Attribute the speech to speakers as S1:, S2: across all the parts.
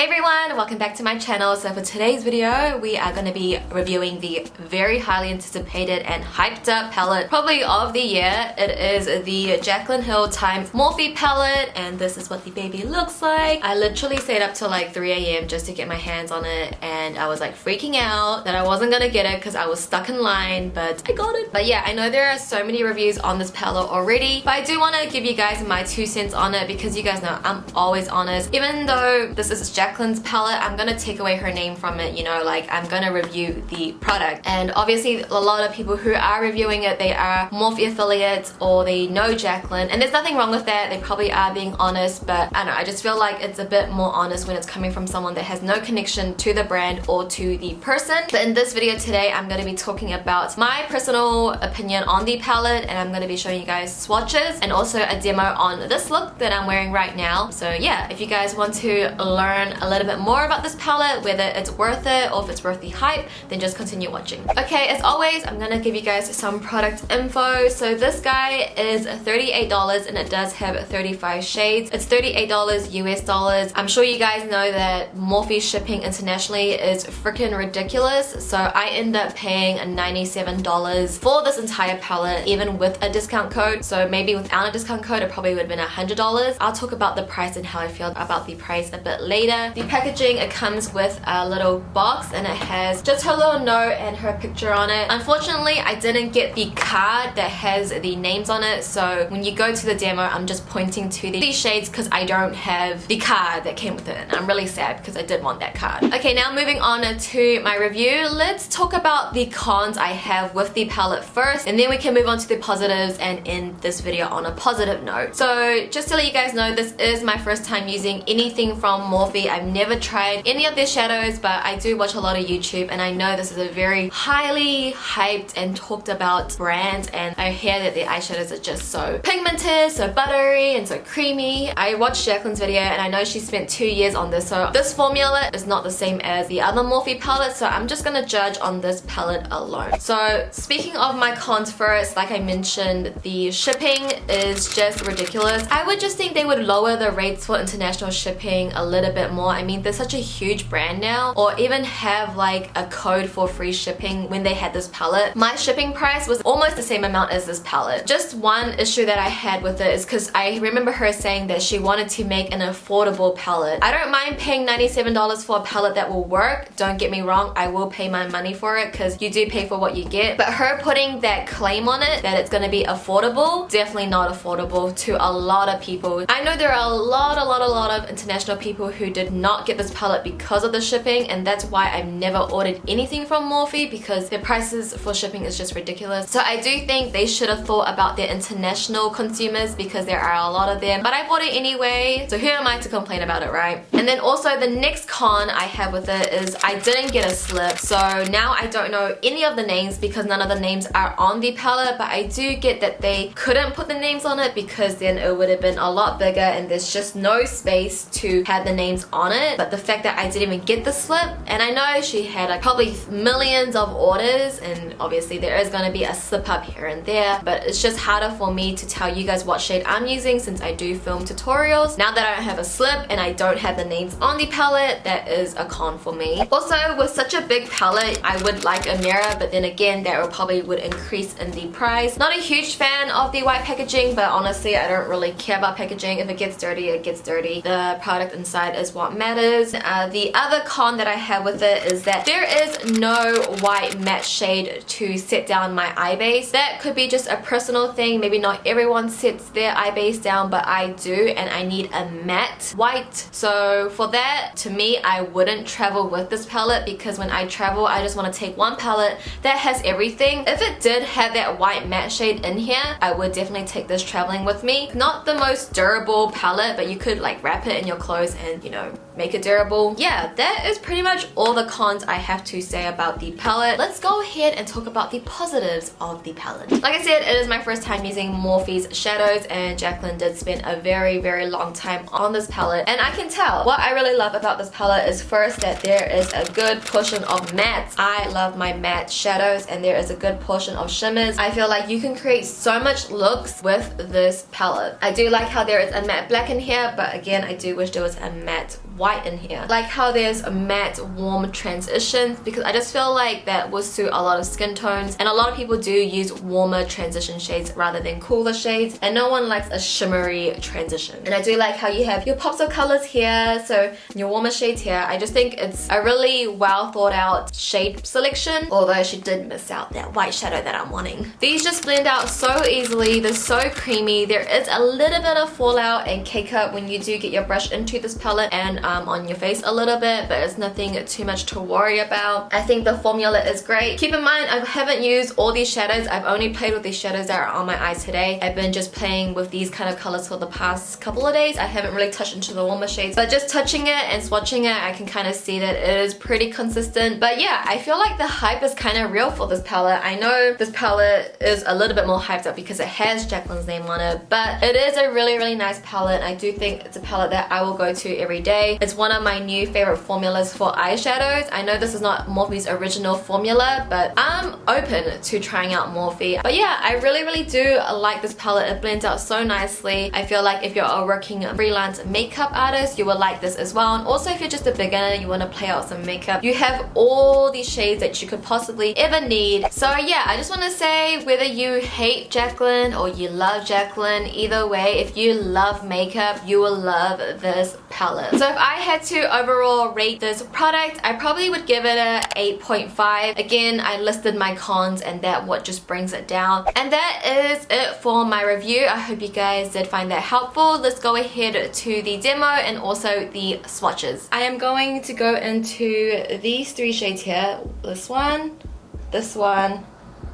S1: Hey everyone, welcome back to my channel. So for today's video, we are going to be reviewing the very highly anticipated and hyped up palette probably of the year. It is the Jaclyn Hill X Morphe palette, and this is what the baby looks like. I literally stayed up till like 3 AM just to get my hands on it, and I was like freaking out that I wasn't gonna get it because I was stuck in line, but I got it. But yeah, I know there are so many reviews on this palette already, but I do want to give you guys my 2 cents on it because you guys know I'm always honest. Even though this is Jaclyn's palette, I'm gonna take away her name from it, you know, like I'm gonna review the product. And obviously a lot of people who are reviewing it, they are Morphe affiliates or they know Jaclyn, and there's nothing wrong with that. They probably are being honest, but I don't know, I just feel like it's a bit more honest when it's coming from someone that has no connection to the brand or to the person. But in this video today, I'm gonna be talking about my personal opinion on the palette, and I'm gonna be showing you guys swatches and also a demo on this look that I'm wearing right now. So yeah, if you guys want to learn a little bit more about this palette, whether it's worth it or if it's worth the hype, then just continue watching. Okay, as always, I'm gonna give you guys some product info. So this guy is $38 and it does have 35 shades. It's $38 US dollars. I'm sure you guys know that Morphe shipping internationally is freaking ridiculous, so I end up paying $97 for this entire palette, even with a discount code. So maybe without a discount code, it probably would have been $100. I'll talk about the price and how I feel about the price a bit later. The packaging, it comes with a little box and it has just her little note and her picture on it. Unfortunately, I didn't get the card that has the names on it, so when you go to the demo, I'm just pointing to these shades because I don't have the card that came with it, and I'm really sad because I did want that card. Okay, now moving on to my review, let's talk about the cons I have with the palette first, and then we can move on to the positives and end this video on a positive note. So just to let you guys know, this is my first time using anything from Morphe. I've never tried any of their shadows, but I do watch a lot of YouTube, and I know this is a very highly hyped and talked about brand, and I hear that their eyeshadows are just so pigmented, so buttery, and so creamy. I watched Jaclyn's video and I know she spent 2 years on this, so this formula is not the same as the other Morphe palettes, so I'm just gonna judge on this palette alone. So speaking of my cons first, like I mentioned, the shipping is just ridiculous. I would just think they would lower the rates for international shipping a little bit more. I mean, they're such a huge brand now, or even have like a code for free shipping. When they had this palette, my shipping price was almost the same amount as this palette. Just one issue that I had with it is because I remember her saying that she wanted to make an affordable palette. I don't mind paying $97 for a palette that will work, don't get me wrong, I will pay my money for it because you do pay for what you get, but her putting that claim on it that it's gonna be affordable, definitely not affordable to a lot of people. I know there are a lot of international people who did not get this palette because of the shipping, and that's why I've never ordered anything from Morphe, because their prices for shipping is just ridiculous. So I do think they should have thought about their international consumers, because there are a lot of them, but I bought it anyway, so who am I to complain about it, right? And then also the next con I have with it is I didn't get a slip, so now I don't know any of the names because none of the names are on the palette, but I do get that they couldn't put the names on it because then it would have been a lot bigger and there's just no space to have the names on it. But the fact that I didn't even get the slip, and I know she had like probably millions of orders, and obviously there is going to be a slip up here and there, but it's just harder for me to tell you guys what shade I'm using since I do film tutorials. Now that I don't have a slip and I don't have the names on the palette, that is a con for me. Also, with such a big palette, I would like a mirror, but then again that probably would increase in the price. Not a huge fan of the white packaging, but honestly I don't really care about packaging. If it gets dirty, it gets dirty. The product inside is what matters. The other con that I have with it is that there is no white matte shade to set down my eye base. That could be just a personal thing. Maybe not everyone sets their eye base down, but I do, and I need a matte white. So for that, to me, I wouldn't travel with this palette, because when I travel, I just want to take one palette that has everything. If it did have that white matte shade in here, I would definitely take this traveling with me. Not the most durable palette, but you could like wrap it in your clothes and, you know, make it durable. Yeah, that is pretty much all the cons I have to say about the palette. Let's go ahead and talk about the positives of the palette. Like I said, it is my first time using Morphe's shadows, and Jaclyn did spend a very long time on this palette, and I can tell. What I really love about this palette is first that there is a good portion of mattes. I love my matte shadows, and there is a good portion of shimmers. I feel like you can create so much looks with this palette. I do like how there is a matte black in here, but again, I do wish there was a matte white white in here. Like how there's a matte warm transitions, because I just feel like that will suit a lot of skin tones, and a lot of people do use warmer transition shades rather than cooler shades, and no one likes a shimmery transition. And I do like how you have your pops of colors here, so your warmer shades here. I just think it's a really well thought out shade selection, although she did miss out that white shadow that I'm wanting. These just blend out so easily. They're so creamy. There is a little bit of fallout and cake up when you do get your brush into this palette and on your face a little bit, but it's nothing too much to worry about. I think the formula is great. Keep in mind, I haven't used all these shadows. I've only played with these shadows that are on my eyes today. I've been just playing with these kind of colors for the past couple of days. I haven't really touched into the warmer shades, but just touching it and swatching it, I can kind of see that it is pretty consistent. But yeah, I feel like the hype is kind of real for this palette. I know this palette is a little bit more hyped up because it has Jaclyn's name on it, but it is a really nice palette. I do think it's a palette that I will go to every day. It's one of my new favorite formulas for eyeshadows. I know this is not Morphe's original formula, but I'm open to trying out Morphe. But yeah, I really do like this palette. It blends out so nicely. I feel like if you're a working freelance makeup artist, you will like this as well. And also if you're just a beginner, you want to play out some makeup, you have all these shades that you could possibly ever need. So yeah, I just want to say, whether you hate Jaclyn or you love Jaclyn, either way, if you love makeup, you will love this palette. So if I had to overall rate this product, I probably would give it a 8.5. Again, I listed my cons and that what just brings it down. And that is it for my review. I hope you guys did find that helpful. Let's go ahead to the demo and also the swatches. I am going to go into these three shades here. This one,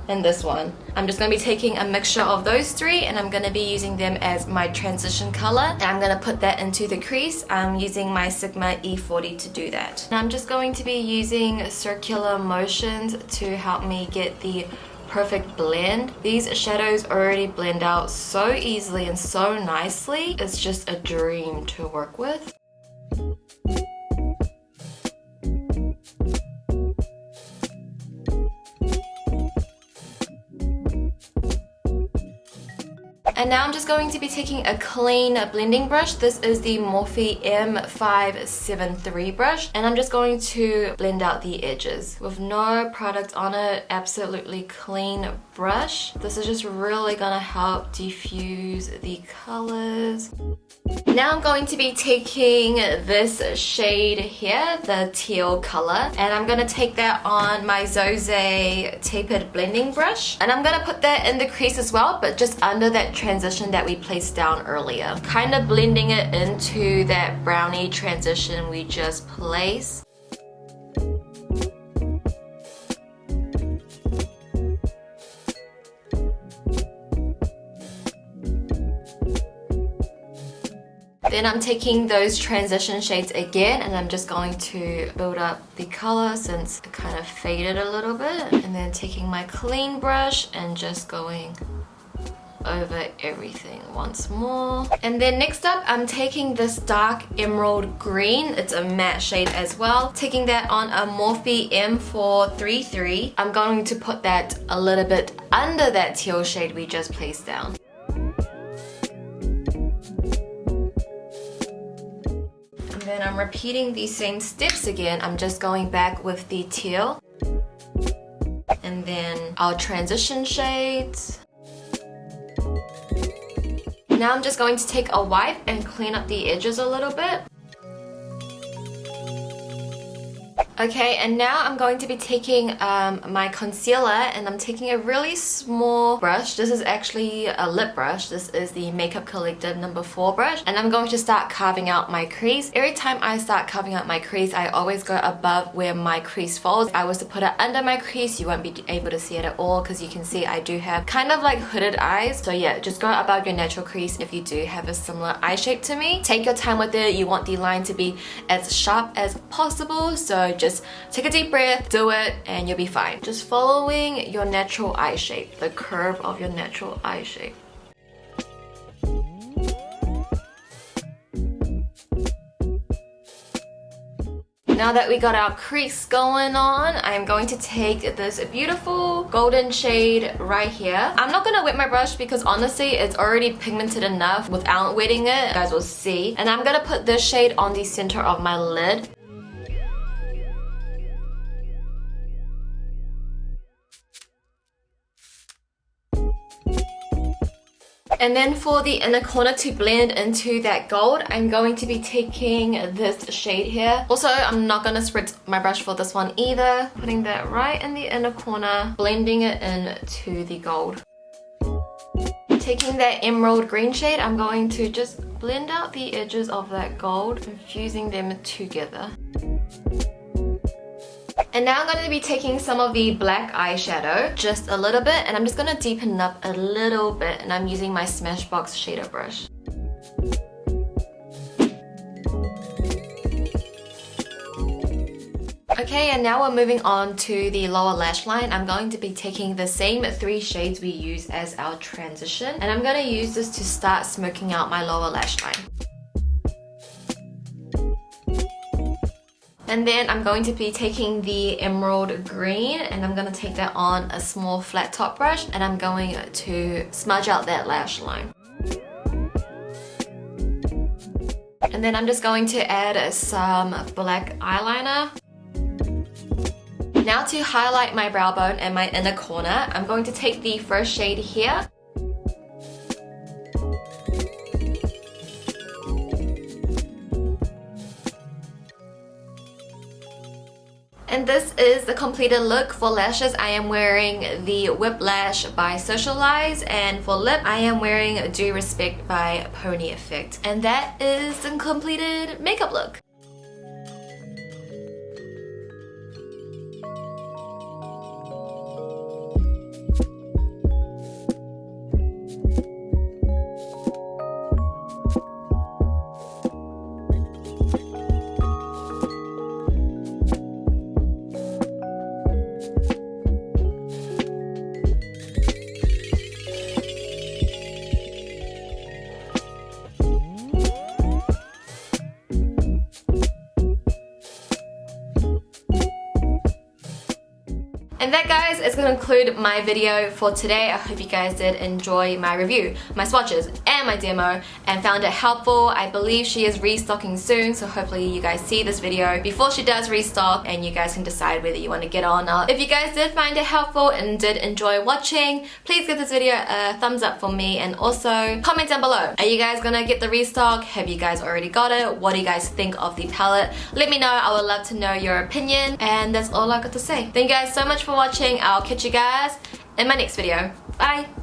S1: and this one. I'm just going to be taking a mixture of those three, and I'm going to be using them as my transition color, and I'm going to put that into the crease. I'm using my Sigma E40 to do that. And I'm just going to be using circular motions to help me get the perfect blend. These shadows already blend out so easily and so nicely. It's just a dream to work with. And now I'm just going to be taking a clean blending brush. This is the Morphe M573 brush, and I'm just going to blend out the edges with no product on it. Absolutely clean brush. This is just really gonna help diffuse the colors. Now I'm going to be taking this shade here, the teal color, and I'm gonna take that on my Zose tapered blending brush, and I'm gonna put that in the crease as well, but just under that transition that we placed down earlier, kind of blending it into that brownie transition we just placed. Then I'm taking those transition shades again, and I'm just going to build up the color since it kind of faded a little bit, and then taking my clean brush and just going over everything once more. And then next up, I'm taking this dark emerald green. It's a matte shade as well. Taking that on a Morphe M433. I'm going to put that a little bit under that teal shade we just placed down. Then I'm repeating these same steps again. I'm just going back with the teal, and then our transition shades. Now I'm just going to take a wipe and clean up the edges a little bit. Okay, and now I'm going to be taking my concealer, and I'm taking a really small brush. This is actually a lip brush. This is the Makeup Collective number 4 brush, and I'm going to start carving out my crease. Every time I start carving out my crease, I always go above where my crease falls. If I was to put it under my crease, you won't be able to see it at all, because you can see I do have kind of like hooded eyes. So yeah, just go above your natural crease if you do have a similar eye shape to me. Take your time with it. You want the line to be as sharp as possible, so just take a deep breath, do it, and you'll be fine. Just following your natural eye shape, the curve of your natural eye shape. Now that we got our crease going on, I'm going to take this beautiful golden shade right here. I'm not gonna wet my brush because honestly it's already pigmented enough without wetting it. You guys will see. And I'm gonna put this shade on the center of my lid. And then for the inner corner to blend into that gold, I'm going to be taking this shade here. Also, I'm not gonna spread my brush for this one either. Putting that right in the inner corner, blending it into the gold. Taking that emerald green shade, I'm going to just blend out the edges of that gold, infusing them together. And now I'm going to be taking some of the black eyeshadow, just a little bit, and I'm just going to deepen it up a little bit, and I'm using my Smashbox shader brush. Okay, and now we're moving on to the lower lash line. I'm going to be taking the same 3 shades we use as our transition, and I'm going to use this to start smoking out my lower lash line. And then I'm going to be taking the emerald green, and I'm going to take that on a small flat top brush, and I'm going to smudge out that lash line. And then I'm just going to add some black eyeliner. Now to highlight my brow bone and my inner corner, I'm going to take the first shade here. And this is the completed look. For lashes, I am wearing the Whiplash by Socialeyes, and for lip, I am wearing Do Respect by Pony Effect. And that is the completed makeup look. And that, guys, is going to conclude my video for today. I hope you guys did enjoy my review, my swatches, and my demo, and found it helpful. I believe she is restocking soon, so hopefully you guys see this video before she does restock, and you guys can decide whether you want to get on or not. If you guys did find it helpful and did enjoy watching, please give this video a thumbs up for me, and also comment down below. Are you guys gonna get the restock? Have you guys already got it? What do you guys think of the palette? Let me know. I would love to know your opinion, and that's all I got to say. Thank you guys so much for watching. I'll catch you guys in my next video. Bye!